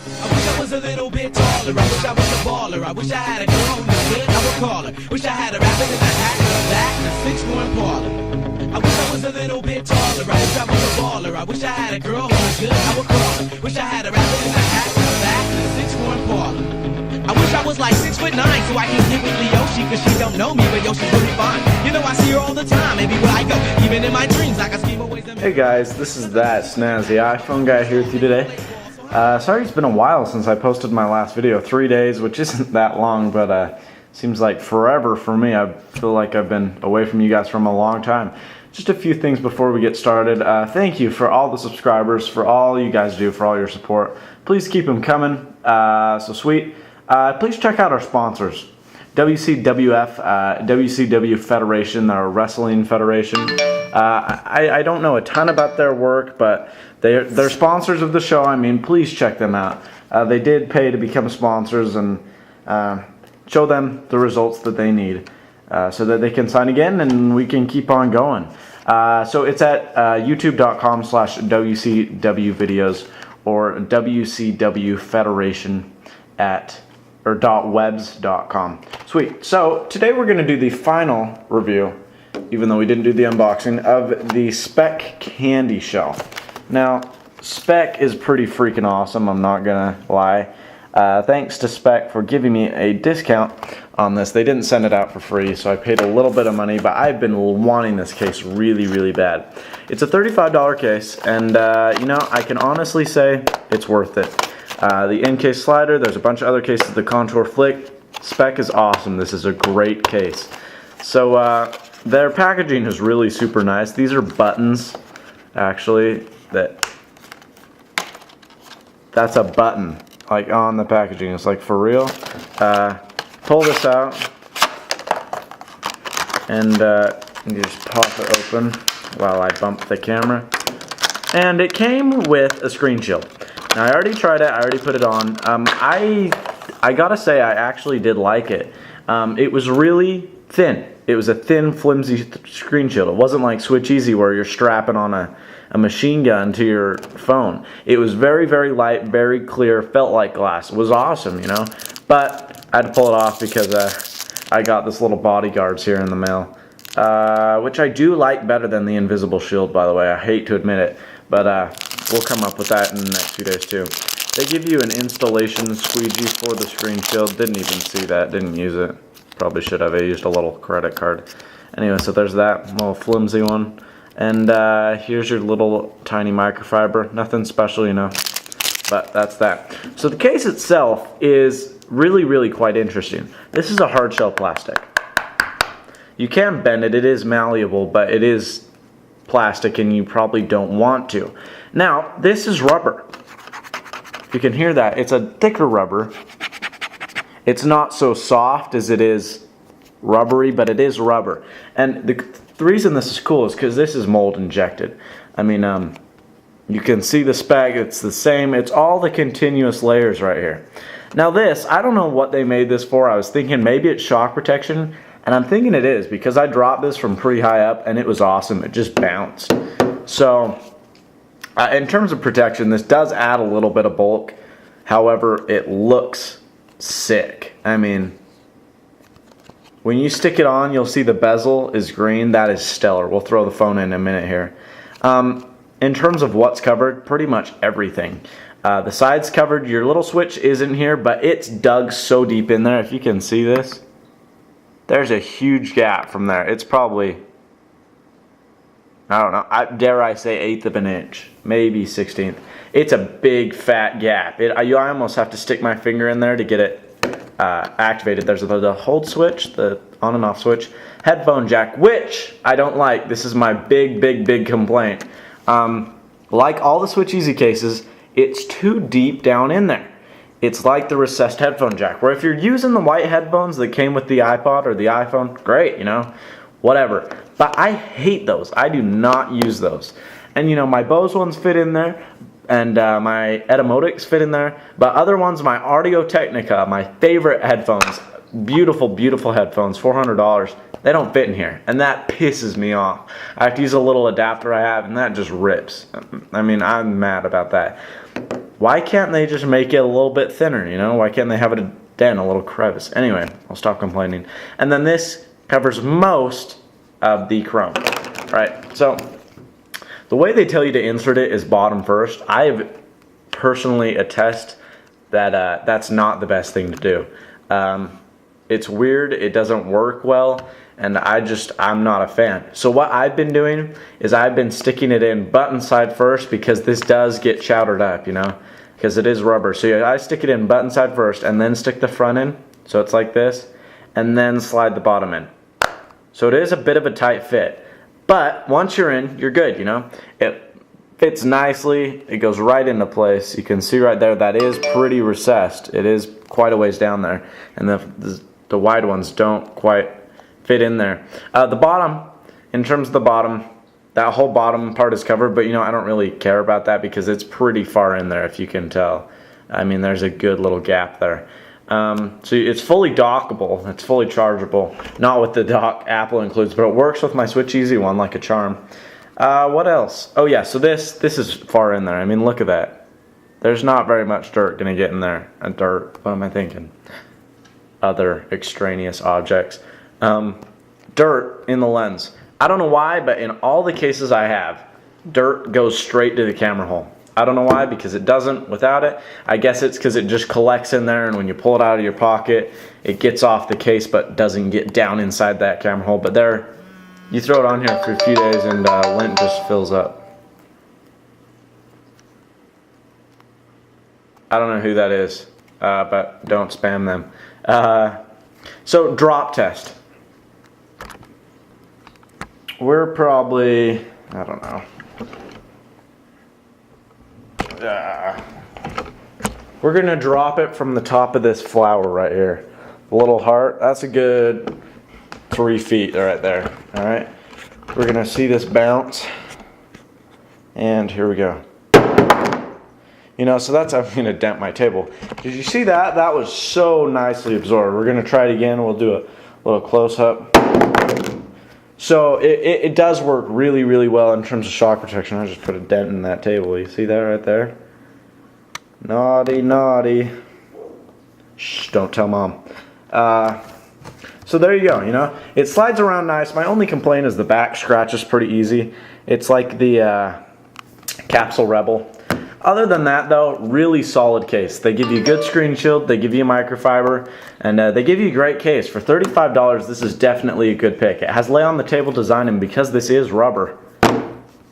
I wish I was a little bit taller. I wish I was a baller. I wish I had a girl who was good. I would call her. Wish I had a rabbit in a hat, a bat, and a six-one parlor. I wish I was a little bit taller. I wish I was a baller. I wish I had a girl who was good. I would call her. Wish I had a rabbit in a hat, a bat, and a six-one parlor. I wish I was like 6'9" so I can get with Yoshi, cause she don't know me, but Yoshi's really fine. You know I see her all the time, everywhere I go, even in my dreams, I can scheme away. Hey guys, this is that Snazzy iPhone guy here with you today. Sorry it's been a while since I posted my last video, 3 days, which isn't that long, but seems like forever for me. I feel like I've been away from you guys for a long time. Just a few things before we get started. Thank you for all the subscribers, for all you guys do, for all your support. Please keep them coming, so sweet. Please check out our sponsors. WCWF, WCW Federation, our wrestling federation. I don't know a ton about their work, but they're sponsors of the show. I mean, please check them out. They did pay to become sponsors, and show them the results that they need so that they can sign again and we can keep on going. So it's at youtube.com/WCW videos or WCW Federation or .webs.com. Sweet. So today we're going to do the final review, even though we didn't do the unboxing, of the Speck CandyShell. Now, Speck is pretty freaking awesome, I'm not going to lie. Thanks to Speck for giving me a discount on this. They didn't send it out for free, so I paid a little bit of money, but I've been wanting this case really, really bad. It's a $35 case, and you know, I can honestly say it's worth it. The end case slider, there's a bunch of other cases, the contour flick. Speck is awesome. This is a great case. So their packaging is really super nice. These are buttons, actually, that's a button, like on the packaging. It's like for real. Pull this out, and you just pop it open while I bump the camera. And it came with a screen shield. Now, I already tried it, I already put it on. I gotta say, I actually did like it. It was really thin. It was a thin, flimsy screen shield. It wasn't like Switch Easy where you're strapping on a machine gun to your phone. It was very, very light, very clear, felt like glass. It was awesome, you know? But I had to pull it off because I got this little bodyguards here in the mail. Which I do like better than the invisible shield, by the way. I hate to admit it, but we'll come up with that in the next few days too. They give you an installation squeegee for the screen shield. Didn't even see that, didn't use it. Probably should have. I used a little credit card. Anyway, so there's that little flimsy one. And here's your little tiny microfiber. Nothing special, you know, but that's that. So the case itself is really, really quite interesting. This is a hard shell plastic. You can bend it, it is malleable, but it is plastic and you probably don't want to. Now, this is rubber. You can hear that. It's a thicker rubber. It's not so soft as it is rubbery, but it is rubber. And the reason this is cool is because this is mold injected. I mean, you can see the spec, it's the same. It's all the continuous layers right here. Now this, I don't know what they made this for. I was thinking maybe it's shock protection. And I'm thinking it is, because I dropped this from pretty high up and it was awesome. It just bounced. So, in terms of protection, this does add a little bit of bulk. However, it looks sick. I mean, when you stick it on, you'll see the bezel is green. That is stellar. We'll throw the phone in a minute here. In terms of what's covered, pretty much everything. The side's covered. Your little switch isn't here, but it's dug so deep in there. If you can see this. There's a huge gap from there. It's probably, I don't know, dare I say 1/8 of an inch, maybe 1/16. It's a big fat gap. I almost have to stick my finger in there to get it activated. There's the hold switch, the on and off switch, headphone jack, which I don't like. This is my big complaint. Like all the Switch Easy cases, it's too deep down in there. It's like the recessed headphone jack, where if you're using the white headphones that came with the iPod or the iPhone, great, you know, whatever. But I hate those. I do not use those. And you know, my Bose ones fit in there, and my Etymotics fit in there, but other ones, my Audio Technica, my favorite headphones, beautiful headphones, $400, they don't fit in here, and that pisses me off. I have to use a little adapter I have, and that just rips. I mean, I'm mad about that. Why can't they just make it a little bit thinner, you know? Why can't they have it a dent, a little crevice? Anyway, I'll stop complaining. And then this covers most of the chrome. Right, so the way they tell you to insert it is bottom first. I have personally attest that that's not the best thing to do. It's weird, it doesn't work well, and I'm not a fan. So what I've been doing is I've been sticking it in button side first, because this does get chowdered up, you know, because it is rubber. So I stick it in button side first and then stick the front in, so it's like this, and then slide the bottom in. So it is a bit of a tight fit, but once you're in, you're good, you know. It fits nicely, it goes right into place. You can see right there that is pretty recessed. It is quite a ways down there, and the wide ones don't quite fit in there. The bottom, in terms of the bottom, that whole bottom part is covered, but you know, I don't really care about that because it's pretty far in there, if you can tell. I mean, there's a good little gap there. So it's fully dockable, it's fully chargeable, not with the dock Apple includes, but it works with my Switch Easy one like a charm. What else? Oh yeah, so this is far in there. I mean, look at that. There's not very much dirt gonna get in there. Dirt, what am I thinking? Other extraneous objects. Dirt in the lens. I don't know why, but in all the cases I have, dirt goes straight to the camera hole. I don't know why, because it doesn't without it. I guess it's because it just collects in there, and when you pull it out of your pocket, it gets off the case but doesn't get down inside that camera hole. But there, you throw it on here for a few days and lint just fills up. I don't know who that is, but don't spam them. So drop test. We're probably, I don't know. We're gonna drop it from the top of this flower right here. The little heart, that's a good 3 feet right there. All right, we're gonna see this bounce, and here we go. You know, so that's how I'm gonna dent my table. Did you see that? That was so nicely absorbed. We're gonna try it again. We'll do a little close-up. So it does work really, really well in terms of shock protection. I just put a dent in that table. You see that right there? Naughty, naughty. Shh, don't tell Mom. So there you go, you know. It slides around nice. My only complaint is the back scratch is pretty easy. It's like the Capsule Rebel. Other than that, though, really solid case. They give you a good screen shield, they give you microfiber, and they give you a great case. For $35, this is definitely a good pick. It has lay on the table design, and because this is rubber,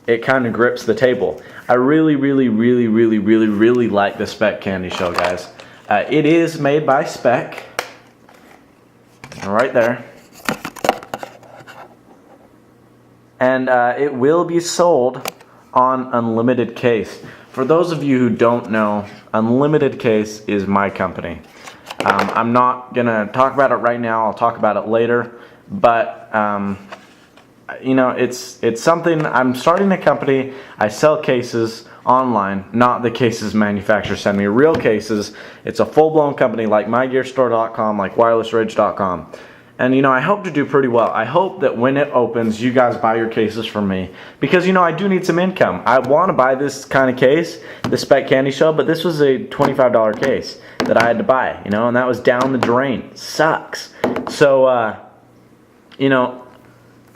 it kind of grips the table. I really, really, really, really, really, really like the Speck CandyShell, guys. It is made by Speck. Right there. And it will be sold on Unltd case. For those of you who don't know, Unltd case is my company. I'm not gonna talk about it right now. I'll talk about it later. But you know, it's something. I'm starting a company. I sell cases online, not the cases manufacturers send me. Real cases. It's a full-blown company like mygearstore.com, like wirelessridge.com. And you know, I hope to do pretty well. I hope that when it opens, you guys buy your cases from me. Because you know, I do need some income. I want to buy this kind of case, the Speck CandyShell, but this was a $25 case that I had to buy, you know, and that was down the drain. Sucks. So, you know,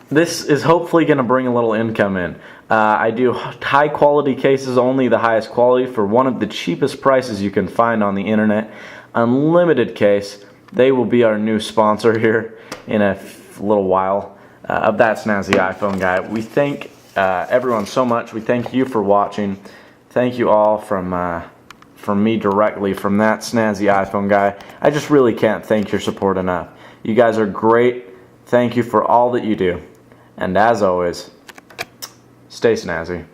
this is hopefully going to bring a little income in. I do high quality cases, only the highest quality, for one of the cheapest prices you can find on the internet. Unltd case. They will be our new sponsor here in a little while of That Snazzy iPhone Guy. We thank everyone so much. We thank you for watching. Thank you all from me directly, from That Snazzy iPhone Guy. I just really can't thank your support enough. You guys are great. Thank you for all that you do. And as always, stay snazzy.